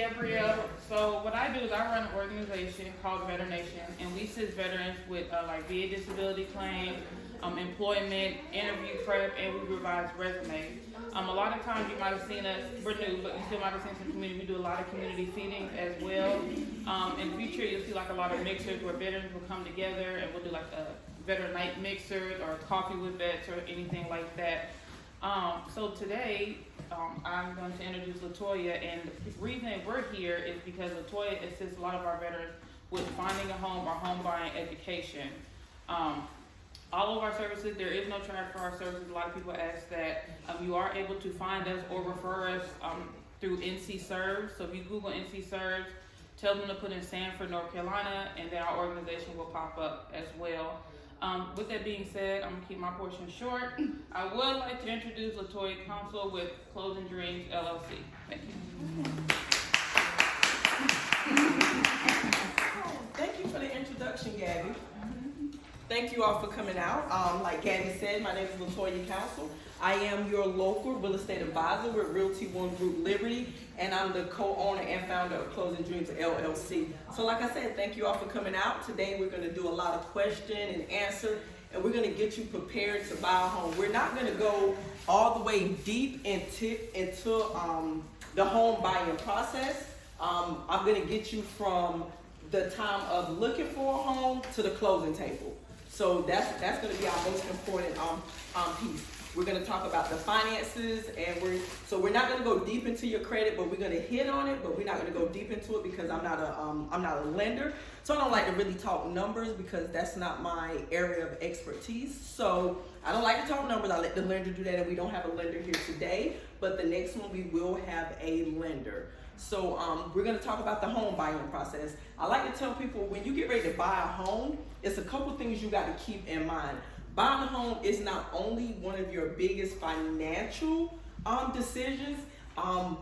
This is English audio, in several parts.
Gabrielle. So what I do is I run an organization called Veteran Nation, and we assist veterans with like VA disability claims, employment, interview prep, and we revise resumes. A lot of times you might have seen us, we're new, but you still might have seen some community. We do a lot of community feedings as well. In the future, you'll see like a lot of mixers where veterans will come together, and we'll do like a veteran night mixers or coffee with vets or anything like that. So today, I'm going to introduce LaToya, and the reason we're here is because LaToya assists a lot of our veterans with finding a home or home buying education. All of our services, there is no charge for our services. A lot of people ask that. You are able to find us or refer us through NC Serves. So if you Google NC Serves, tell them to put in Sanford, North Carolina, and then our organization will pop up as well. With that being said, I'm gonna keep my portion short. I would like to introduce LaToya Counsel with Closing Dreams LLC. Thank you. Thank you for the introduction, Gabby. Thank you all for coming out. Like Gabby said, my name is LaToya Counsel. I am your local real estate advisor with Realty One Group Liberty, and I'm the co-owner and founder of Closing Dreams LLC. So like I said, thank you all for coming out. Today we're going to do a lot of question and answer, and we're going to get you prepared to buy a home. We're not going to go all the way deep into the home buying process. I'm going to get you from the time of looking for a home to the closing table. So that's going to be our most important piece. We're going to talk about the finances, and we're not going to go deep into your credit, but we're going to hit on it. But we're not going to go deep into it because I'm not a lender, so I don't like to really talk numbers because that's not my area of expertise. So I don't like to talk numbers. I let the lender do that, and we don't have a lender here today. But the next one we will have a lender. So we're going to talk about the home buying process. I like to tell people when you get ready to buy a home, it's a couple things you got to keep in mind. Buying a home is not only one of your biggest financial decisions.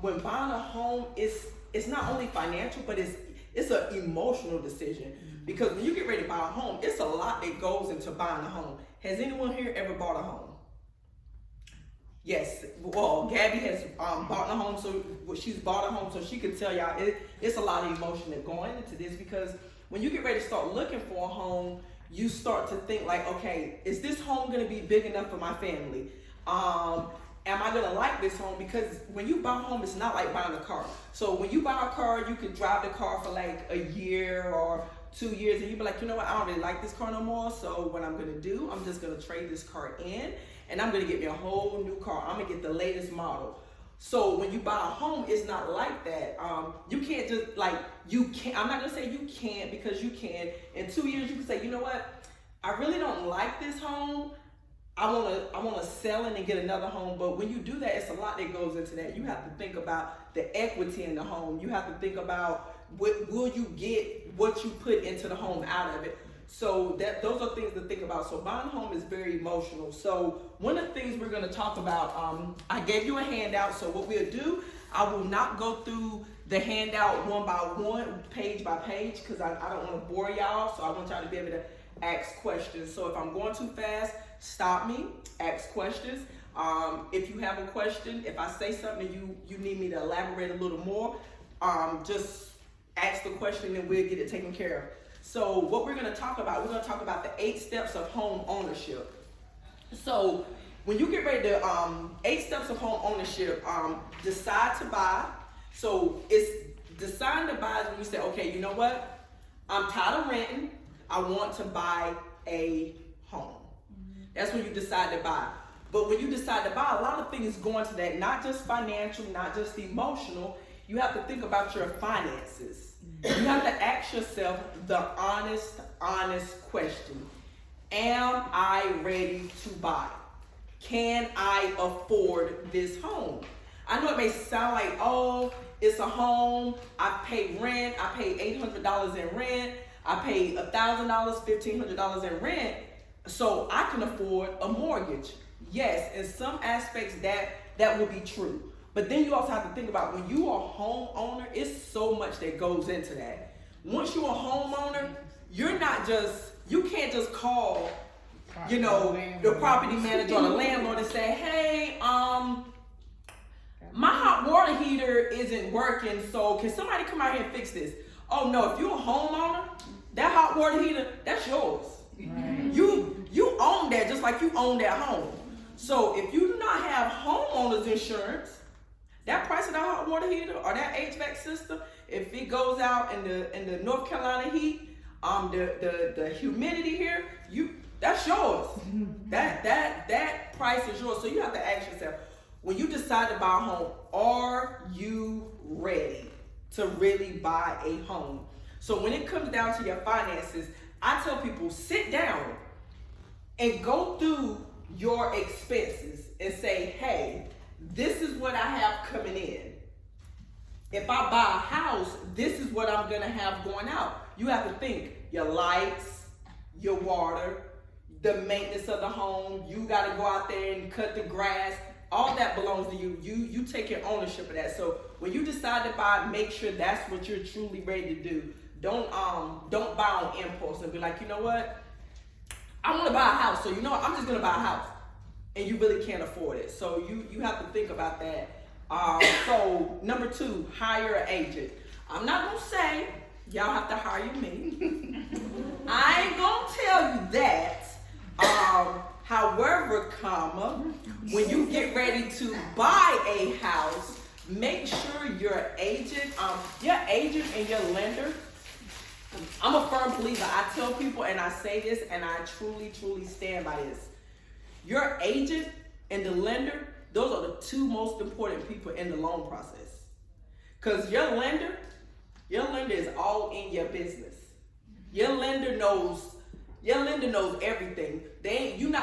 When buying a home, it's not only financial, but it's an emotional decision. Because when you get ready to buy a home, it's a lot that goes into buying a home. Has anyone here ever bought a home? Yes. Well, Gabby has bought a home, so she's bought a home, so she can tell y'all it's a lot of emotion that going into this, because when you get ready to start looking for a home, you start to think like, okay, is this home going to be big enough for my family? Am I going to like this home? Because when you buy a home, it's not like buying a car. So when you buy a car, you can drive the car for like a year or 2 years, and you be like, you know what, I don't really like this car no more. So what I'm going to do, I'm just going to trade this car in, and I'm going to get me a whole new car. I'm going to get the latest model. So when you buy a home, it's not like that. You can't just like, I'm not gonna say you can't, because you can. In 2 years, you can say, you know what? I really don't like this home. I wanna sell it and get another home. But when you do that, it's a lot that goes into that. You have to think about the equity in the home. You have to think about will you get what you put into the home out of it. So those are things to think about. So buying a home is very emotional. So one of the things we're going to talk about, I gave you a handout. So what we'll do, I will not go through the handout one by one, page by page, because I don't want to bore y'all. So I want y'all to be able to ask questions. So if I'm going too fast, stop me, ask questions. If you have a question, if I say something and you need me to elaborate a little more, just ask the question and we'll get it taken care of. So what we're going to talk about, we're going to talk about the 8 steps of home ownership. So when you get ready to, 8 steps of home ownership, decide to buy. So it's deciding to buy is when you say, okay, you know what? I'm tired of renting. I want to buy a home. That's when you decide to buy. But when you decide to buy, a lot of things go into that, not just financial, not just emotional. You have to think about your finances. You have to ask yourself the honest question. Am I ready to buy? Can I afford this home? I know it may sound like, oh, it's a home. I pay rent. I pay $800 in rent. I pay $1,000, $1,500 in rent. So I can afford a mortgage. Yes, in some aspects that will be true. But then you also have to think about when you are a homeowner, it's so much that goes into that. Once you're a homeowner, you can't just call, the property manager or the landlord and say, hey, my hot water heater binder isn't working, so can somebody come out here and fix this? Oh no, if you're a homeowner, that hot water heater, that's yours. Right. You own that just like you own that home. So if you do not have homeowners insurance, that price of that hot water heater or that HVAC system, if it goes out in the North Carolina heat, the humidity here, that's yours. That price is yours. So you have to ask yourself, when you decide to buy a home, are you ready to really buy a home? So when it comes down to your finances, I tell people, sit down and go through your expenses and say, hey, this is what I have coming in. If I buy a house, this is what I'm gonna have going out. You have to think your lights, your water, the maintenance of the home. You gotta go out there and cut the grass. All that belongs to you. You take your ownership of that. So when you decide to buy, make sure that's what you're truly ready to do. Don't buy on impulse and be like, you know what? I want to buy a house, so you know what? I'm just gonna buy a house, and you really can't afford it. So you have to think about that. So number 2, hire an agent. I'm not gonna say y'all have to hire me. I ain't gonna tell you that. However, when you get ready to buy a house, make sure your agent and your lender. I'm a firm believer. I tell people and I say this and I truly, truly stand by this. Your agent and the lender, those are the 2 most important people in the loan process. Because your lender is all in your business. Your lender knows everything. You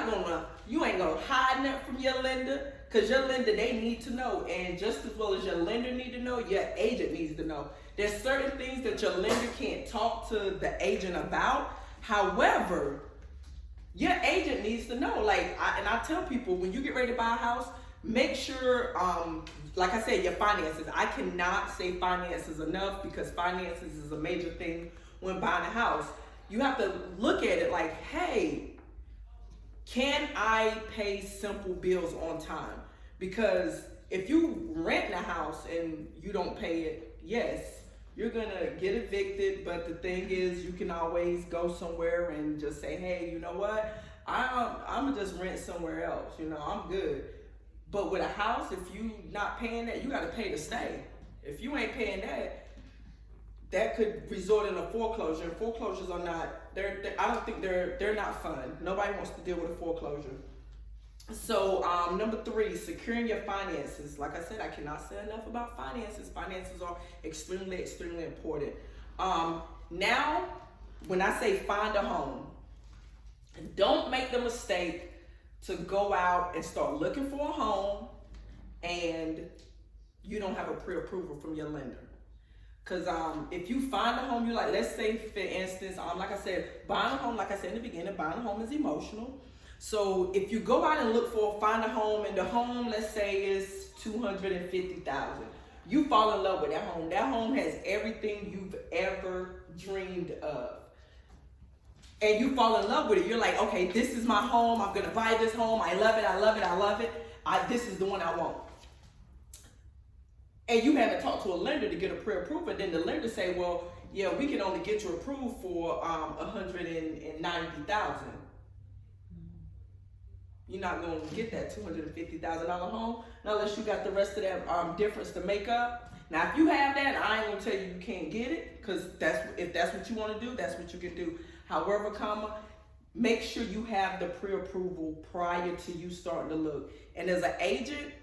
ain't gonna hide nothing from your lender, because your lender, they need to know. And just as well as your lender need to know, your agent needs to know. There's certain things that your lender can't talk to the agent about. However, your agent needs to know. I tell people, when you get ready to buy a house, make sure, like I said, your finances. I cannot say finances enough, because finances is a major thing when buying a house. You have to look at it like, hey, can I pay simple bills on time? Because if you rent a house and you don't pay it, yes, you're gonna get evicted. But the thing is, you can always go somewhere and just say, hey, you know what? I'm gonna just rent somewhere else. I'm good. But with a house, if you not paying that, you gotta pay to stay. If you ain't paying that could result in a foreclosure. And foreclosures are not, I don't think they're not fun. Nobody wants to deal with a foreclosure. So number 3, securing your finances. Like I said, I cannot say enough about finances. Finances are extremely, extremely important. Now, when I say find a home, don't make the mistake to go out and start looking for a home and you don't have a pre-approval from your lender. Because if you find a home, let's say, for instance, like I said, buying a home, like I said in the beginning, buying a home is emotional. So if you go out and find a home, and the home, let's say, is $250,000, you fall in love with that home. That home has everything you've ever dreamed of. And you fall in love with it. You're like, okay, this is my home. I'm going to buy this home. I love it. I love it. I love it. This is the one I want. And you haven't talked to a lender to get a pre-approval, and then the lender say, well, yeah, we can only get you approved for $190,000. You're not going to get that $250,000 home, not unless you got the rest of that difference to make up. Now, if you have that, I ain't going to tell you can't get it, because if that's what you want to do, that's what you can do. However, make sure you have the pre-approval prior to you starting to look. And as an agent,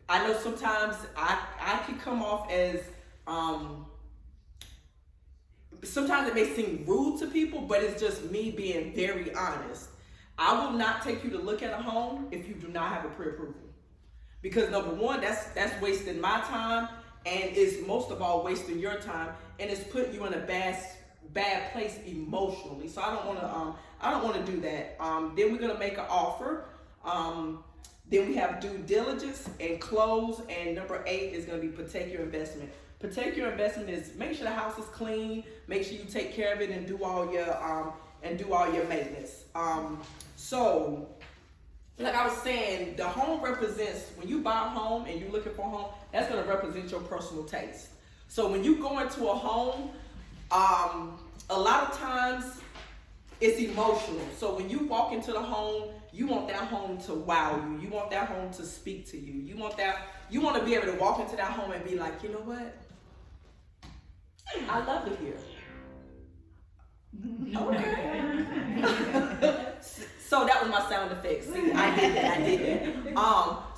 I know sometimes I can come off as, sometimes it may seem rude to people, but it's just me being very honest. I will not take you to look at a home if you do not have a pre-approval. Because number 1, that's wasting my time, and it's most of all wasting your time, and it's putting you in a bad place emotionally. So I don't want to do that. Then we're gonna make an offer. Then we have due diligence and close, and number 8 is going to be protect your investment. Protect your investment is make sure the house is clean, make sure you take care of it, and do all your maintenance. So like I was saying, the home represents, when you buy a home and you're looking for a home, that's going to represent your personal taste. So when you go into a home, a lot of times it's emotional. So when you walk into the home, you want that home to wow you. You want that home to speak to you. You want to be able to walk into that home and be like, you know what? I love it here. Okay. So that was my sound effects. See, I did that.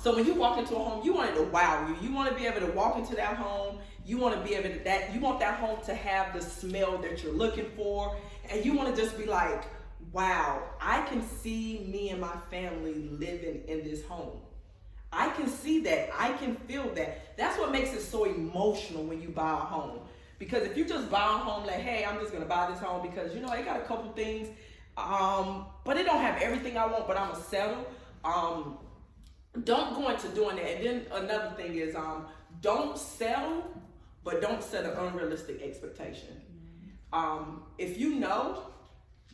So when you walk into a home, you want it to wow you. You want to be able to walk into that home. You want to be able to you want that home to have the smell that you're looking for, and you want to just be like, wow, I can see me and my family living in this home. I can see that. I can feel that. That's what makes it so emotional when you buy a home. Because if you just buy a home like, hey, I'm just gonna buy this home because it got a couple things, but it don't have everything I want, but I'm gonna settle. Don't go into doing that. And then another thing is, don't settle, but don't set an unrealistic expectation. If you know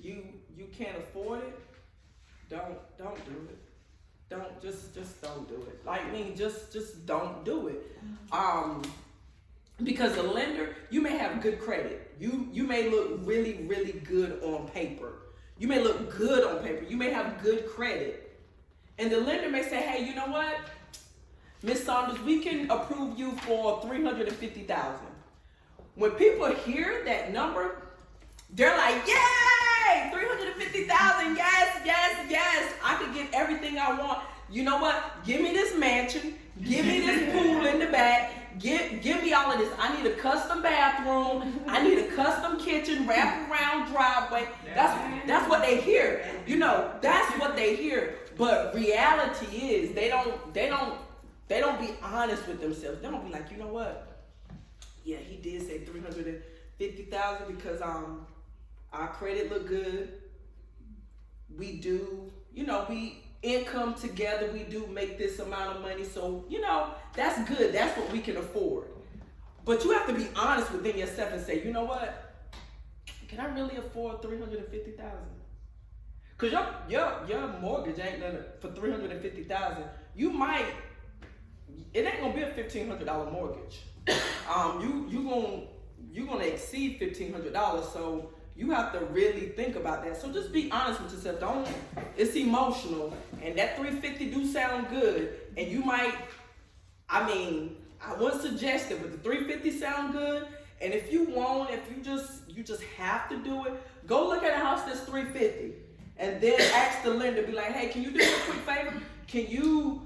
you can't afford it, don't do it. Just don't do it. Just don't do it. Because the lender, you may have good credit. You may look really, really good on paper. You may look good on paper. You may have good credit. And the lender may say, hey, you know what? Ms. Saunders, we can approve you for $350,000. When people hear that number, they're like, yay! $350,000, yes. I can get everything I want. You know what? Give me this mansion. Give me this pool in the back. Give me all of this. I need a custom bathroom. I need a custom kitchen, wraparound driveway. That's what they hear. That's what they hear. But reality is they don't be honest with themselves. They don't be like, you know what? Yeah, he did say $350,000 because our credit look good. We do, we income together, we do make this amount of money, so that's good. That's what we can afford. But you have to be honest within yourself and say, you know what? Can I really afford $350,000? Cause your mortgage ain't nothing for $350,000. It ain't gonna be a $1,500 mortgage. You gonna exceed $1,500. So you have to really think about that. So just be honest with yourself. It's emotional, and that $350 do sound good, and you might. I wouldn't suggest it, but the $350 sound good. And if you just have to do it. Go look at a house that's $350, and then ask the lender. Be like, hey, can you do me a quick favor? Can you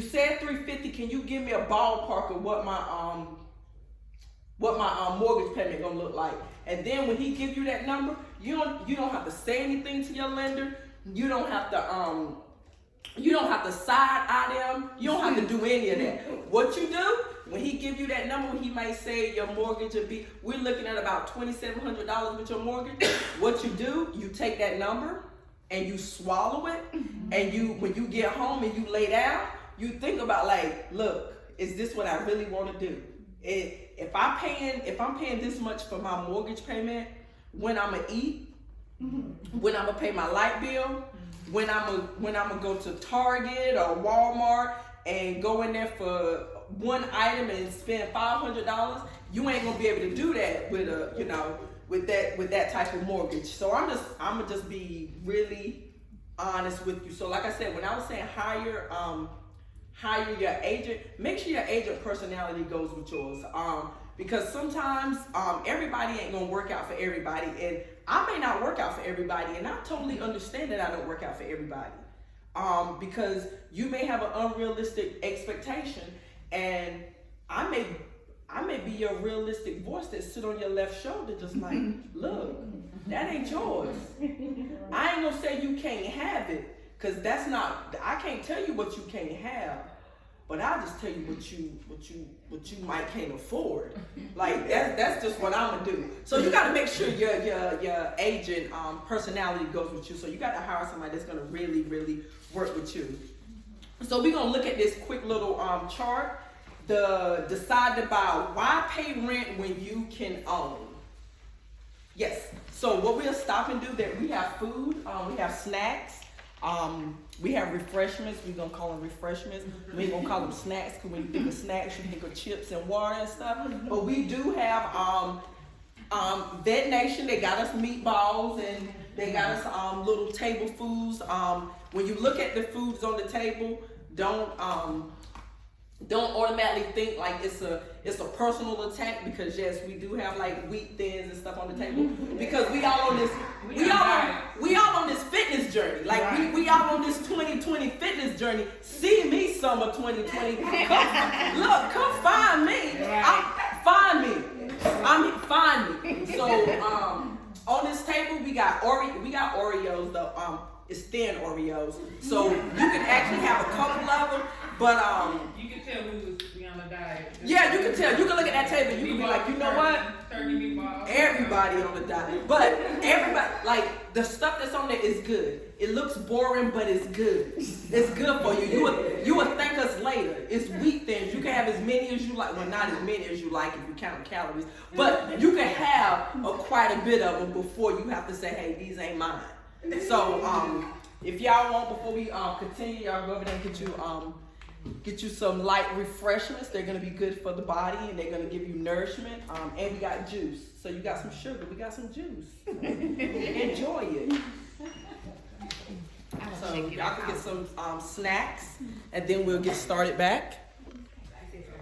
said $350? Can you give me a ballpark of what my mortgage payment gonna look like? And then when he give you that number, you don't have to say anything to your lender. You don't have to side eye them. You don't have to do any of that. What you do, when he give you that number, he might say your mortgage will be, we're looking at about $2,700 with your mortgage. What you do, you take that number and you swallow it, and when you get home and you lay down, you think about like, look, is this what I really want to do? If I'm paying this much for my mortgage payment, when I'm gonna eat, when I'm gonna pay my light bill, when I'm gonna go to Target or Walmart and go in there for one item and spend $500, you ain't gonna be able to do that with that type of mortgage. So I'm gonna just be really honest with you. So like I said, when I was saying hire your agent, make sure your agent personality goes with yours. Because sometimes everybody ain't gonna work out for everybody, and I may not work out for everybody, and I totally understand that I don't work out for everybody. Because you may have an unrealistic expectation, and I may be your realistic voice that sit on your left shoulder, just like, look, that ain't yours. I ain't gonna say you can't have it, cause I can't tell you what you can't have. But I'll just tell you what you might can't afford. Like that's just what I'm gonna do. So you gotta make sure your agent personality goes with you. So you gotta hire somebody that's gonna really, really work with you. So we're gonna look at this quick little chart. Decide to buy. Why pay rent when you can own? Yes. So what we'll stop and do, that we have food, we have snacks, We have refreshments. We're gonna call them refreshments. We ain't gonna call them snacks, because when you think of snacks, you think of chips and water and stuff. But we do have Vet Nation. They got us meatballs, and they got us little table foods. When you look at the foods on the table, don't automatically think like it's a personal attack, because yes, we do have like wheat thins and stuff on the table, because we all on this fitness journey. Like we all on this 2020 fitness journey. See me summer 2020. Come find me. Find me. So on this table we got Oreos though. It's thin Oreos, so you can actually have a couple of them. But you can tell we was on a diet. Yeah, you can tell. You can look at that table. You can be like, you know what? Everybody on the diet, but everybody, like, the stuff that's on there is good. It looks boring, but it's good. It's good for you. You would thank us later. It's wheat thins. You can have as many as you like. Well, not as many as you like if you count calories, but you can have quite a bit of them before you have to say, hey, these ain't mine. So if y'all want, before we continue, y'all go over there and get you some light refreshments. They're gonna be good for the body, and they're gonna give you nourishment. And we got juice. So you got some sugar, we got some juice. Enjoy it. So y'all can get some snacks, and then we'll get started back.